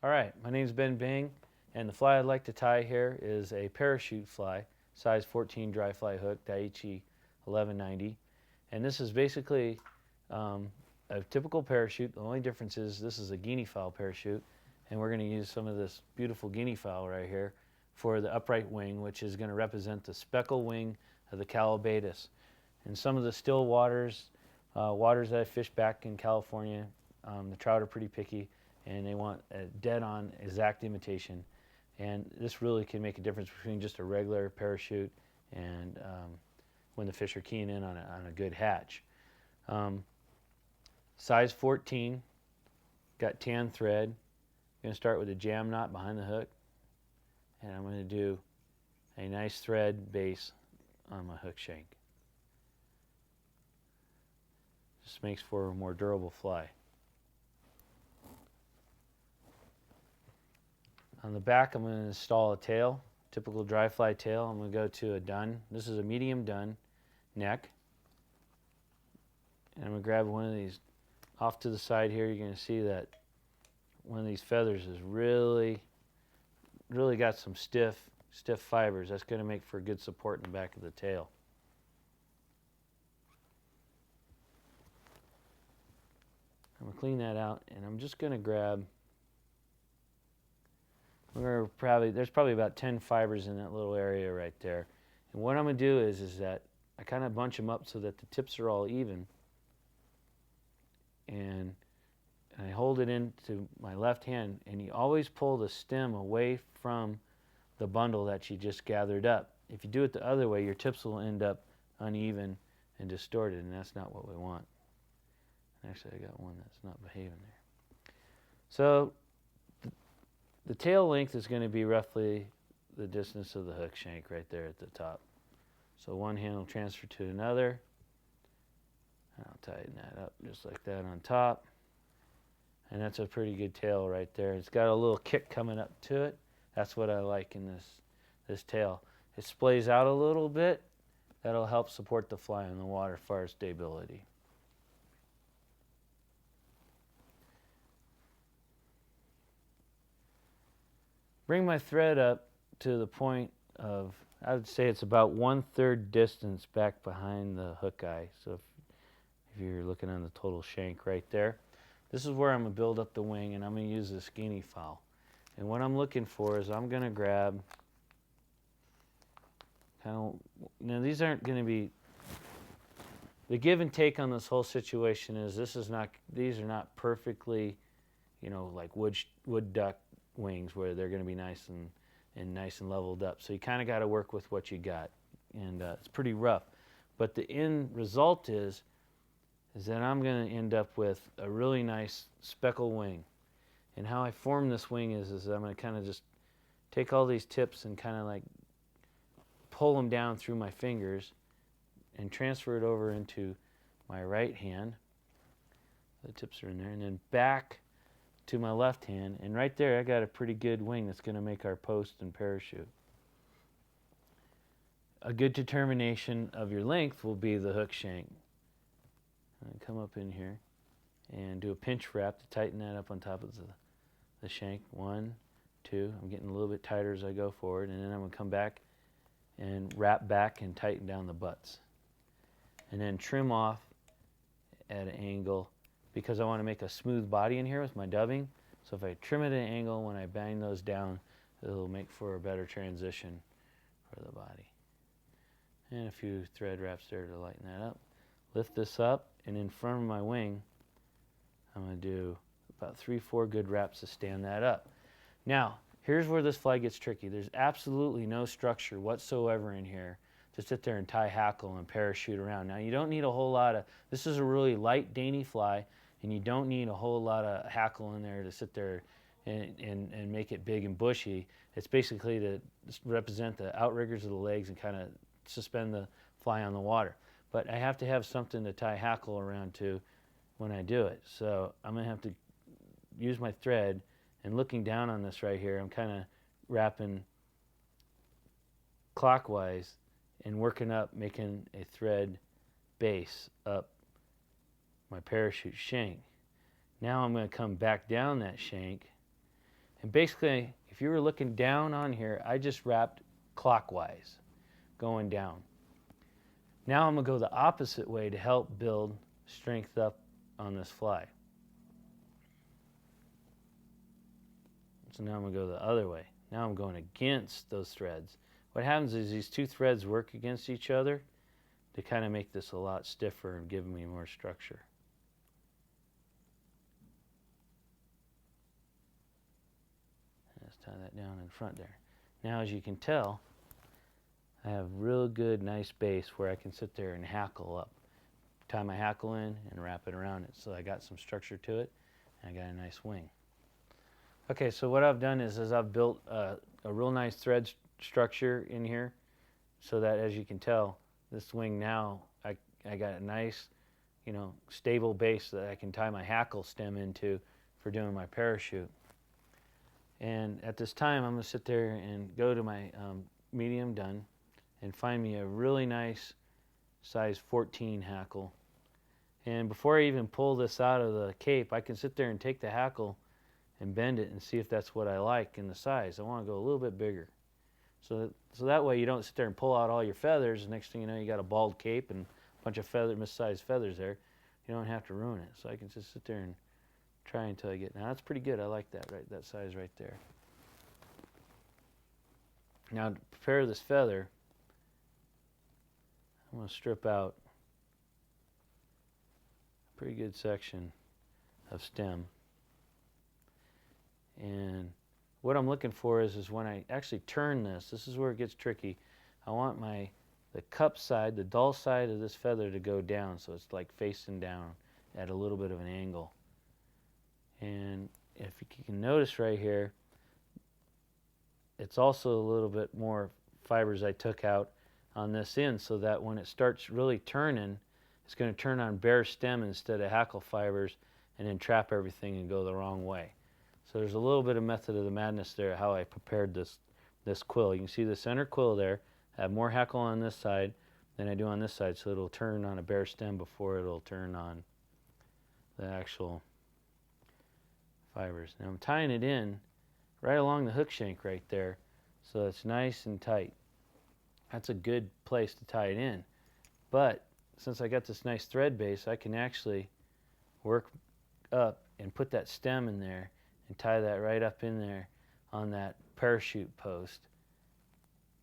All right, my name's Byng, and the fly I'd like to tie here is a parachute fly, size 14 dry fly hook, Daiichi 1190. And this is basically a typical parachute. The only difference is this is a Guinea Fowl parachute, and we're going to use some of this beautiful Guinea Fowl right here for the upright wing, which is going to represent the speckle wing of the Calabatus. In some of the still waters that I fish back in California, the trout are pretty picky, and they want a dead-on exact imitation. And this really can make a difference between just a regular parachute and when the fish are keying in on a good hatch. Size 14, got tan thread. I'm going to start with a jam knot behind the hook, and I'm going to do a nice thread base on my hook shank. This makes for a more durable fly. On the back, I'm going to install a tail, typical dry fly tail. I'm going to go to a dun. This is a medium dun neck. And I'm going to grab one of these off to the side here. You're going to see that one of these feathers is really got some stiff fibers. That's going to make for good support in the back of the tail. I'm going to clean that out, and I'm just going to grab, there's probably about 10 fibers in that little area right there. And what I'm going to do is that I kind of bunch them up so that the tips are all even. And I hold it into my left hand, and you always pull the stem away from the bundle that you just gathered up. If you do it the other way, your tips will end up uneven and distorted, and that's not what we want. Actually, I got one that's not behaving there. So the tail length is going to be roughly the distance of the hook shank right there at the top. So one hand will transfer to another. I'll tighten that up just like that on top. And that's a pretty good tail right there. It's got a little kick coming up to it. That's what I like in this tail. It splays out a little bit. That'll help support the fly in the water as far as stability. Bring my thread up to the point of, I would say it's about 1/3 distance back behind the hook eye. So if you're looking on the total shank right there, this is where I'm going to build up the wing, and I'm going to use this Guinea Fowl. And what I'm looking for is I'm going to grab, now these aren't going to be, the give and take on this whole situation is these are not perfectly, like wood duck wings where they're going to be nice and leveled up. So you kind of got to work with what you got, and it's pretty rough. But the end result is that I'm going to end up with a really nice speckle wing. And how I form this wing is I'm going to kind of just take all these tips and kind of like pull them down through my fingers and transfer it over into my right hand. The tips are in there, and then back to my left hand, and right there I got a pretty good wing that's going to make our post and parachute. A good determination of your length will be the hook shank. Come up in here and do a pinch wrap to tighten that up on top of the shank. 1, 2, I'm getting a little bit tighter as I go forward, and then I'm going to come back and wrap back and tighten down the butts. And then trim off at an angle, because I want to make a smooth body in here with my dubbing. So if I trim it at an angle, when I bang those down, it'll make for a better transition for the body. And a few thread wraps there to lighten that up. Lift this up, and in front of my wing, I'm going to do about 3-4 good wraps to stand that up. Now, here's where this fly gets tricky. There's absolutely no structure whatsoever in here to sit there and tie hackle and parachute around. Now, you don't need a whole lot of, this is a really light, dainty fly, and you don't need a whole lot of hackle in there to sit there and make it big and bushy. It's basically to represent the outriggers of the legs and kind of suspend the fly on the water. But I have to have something to tie hackle around to when I do it. So I'm going to have to use my thread, and looking down on this right here, I'm kind of wrapping clockwise and working up, making a thread base up my parachute shank. Now I'm going to come back down that shank And basically, if you were looking down on here, I just wrapped clockwise, going down. Now I'm going to go the opposite way to help build strength up on this fly. So now I'm going to go the other way. Now I'm going against those threads. What happens is these two threads work against each other to kind of make this a lot stiffer and give me more structure. Let's tie that down in front there. Now, as you can tell, I have real good, nice base where I can sit there and hackle up. Tie my hackle in and wrap it around it. So I got some structure to it, and I got a nice wing. Okay, so what I've done is I've built a real nice thread structure in here so that, as you can tell, this wing now, I got a nice, stable base that I can tie my hackle stem into for doing my parachute. And at this time, I'm going to sit there and go to my medium done and find me a really nice size 14 hackle. And before I even pull this out of the cape, I can sit there and take the hackle and bend it and see if that's what I like in the size. I want to go a little bit bigger. So that way you don't sit there and pull out all your feathers. The next thing you know, you got a bald cape and a bunch of missized feathers there. You don't have to ruin it. So I can just sit there and try until I get. Now that's pretty good. I like that, right? That size right there. Now to prepare this feather, I'm going to strip out a pretty good section of stem. And what I'm looking for is when I actually turn this is where it gets tricky. I want the cup side, the dull side of this feather to go down, so it's like facing down at a little bit of an angle. And if you can notice right here, it's also a little bit more fibers I took out on this end, so that when it starts really turning, it's going to turn on bare stem instead of hackle fibers and then trap everything and go the wrong way. So there's a little bit of method of the madness there, how I prepared this quill. You can see the center quill there. I have more hackle on this side than I do on this side, so it'll turn on a bare stem before it'll turn on the actual fibers. Now I'm tying it in right along the hook shank right there, so it's nice and tight. That's a good place to tie it in. But since I got this nice thread base, I can actually work up and put that stem in there and tie that right up in there on that parachute post.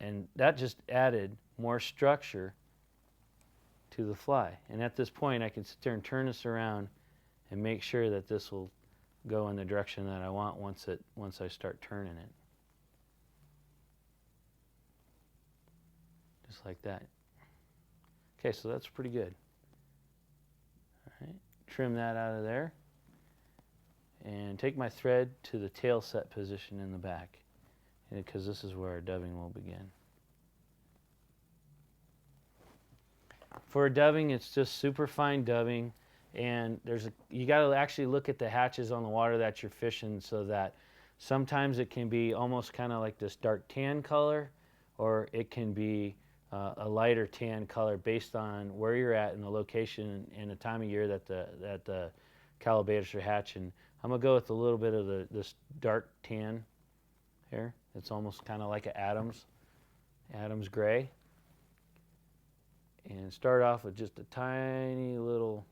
And that just added more structure to the fly. And at this point, I can sit there and turn this around and make sure that this will go in the direction that I want once I start turning it. Just like that. Okay, so that's pretty good. All right, trim that out of there. And take my thread to the tail set position in the back, because this is where our dubbing will begin. For dubbing, it's just super fine dubbing, and you got to actually look at the hatches on the water that you're fishing, so that sometimes it can be almost kind of like this dark tan color, or it can be a lighter tan color based on where you're at in the location and the time of year that the calabatus are hatching. I'm going to go with a little bit of this dark tan here. It's almost kind of like an Adam's gray. And start off with just a tiny little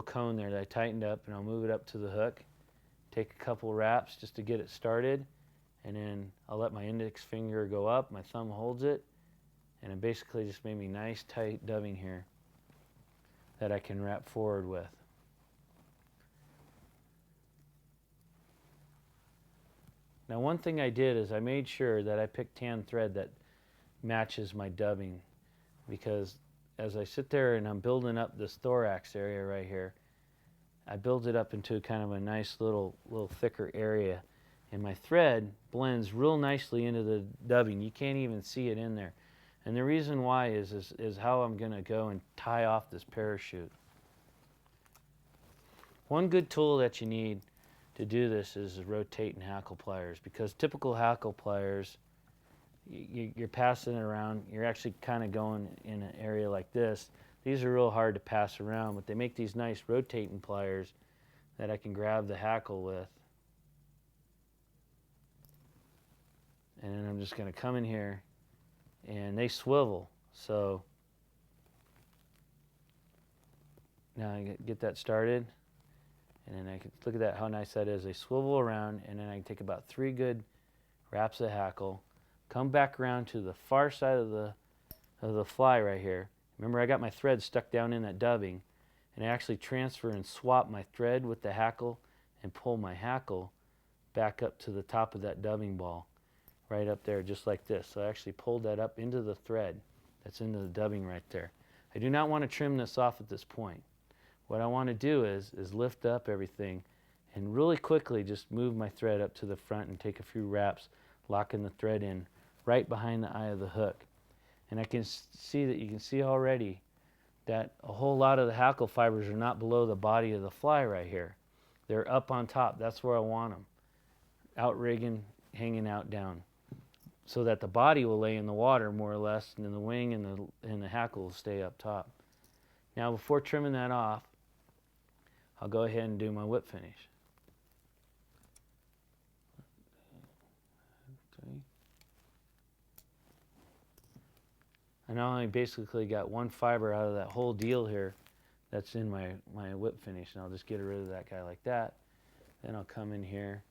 cone there that I tightened up, and I'll move it up to the hook. Take a couple wraps just to get it started, and then I'll let my index finger go up, my thumb holds it, and it basically just made me nice tight dubbing here that I can wrap forward with. Now, one thing I did is I made sure that I picked tan thread that matches my dubbing, because as I sit there and I'm building up this thorax area right here, I build it up into kind of a nice little thicker area, and my thread blends real nicely into the dubbing. You can't even see it in there. And the reason why is how I'm going to go and tie off this parachute. One good tool that you need to do this is rotating hackle pliers, because typical hackle pliers, you're passing it around, you're actually kind of going in an area like this. These are real hard to pass around, but they make these nice rotating pliers that I can grab the hackle with And then I'm just going to come in here, and they swivel. So now I get that started, and then I can look at that, how nice that is. They swivel around, and then I can take about 3 good wraps of hackle, come back around to the far side of the fly right here. Remember, I got my thread stuck down in that dubbing, and I actually transfer and swap my thread with the hackle and pull my hackle back up to the top of that dubbing ball, right up there, just like this. So I actually pulled that up into the thread that's into the dubbing right there. I do not want to trim this off at this point. What I want to do is lift up everything and really quickly just move my thread up to the front and take a few wraps, locking the thread in right behind the eye of the hook. And I can see that you can see already that a whole lot of the hackle fibers are not below the body of the fly right here. They're up on top. That's where I want them. Outrigging, hanging out down, so that the body will lay in the water more or less, and then the wing and the hackle will stay up top. Now, before trimming that off, I'll go ahead and do my whip finish. I now only basically got 1 fiber out of that whole deal here that's in my whip finish, and I'll just get rid of that guy like that. Then I'll come in here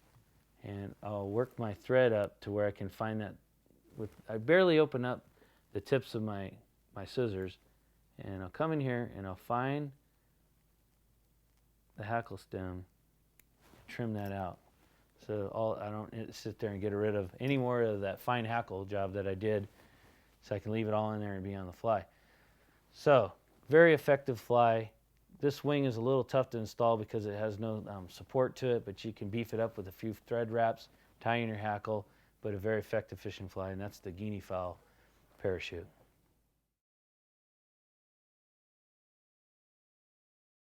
and I'll work my thread up to where I can find that. I barely open up the tips of my scissors, and I'll come in here and I'll find the hackle stem, trim that out. So I don't sit there and get rid of any more of that fine hackle job that I did, so I can leave it all in there and be on the fly. So, very effective fly. This wing is a little tough to install because it has no support to it, but you can beef it up with a few thread wraps, tie in your hackle, but a very effective fishing fly, and that's the Guinea Fowl parachute.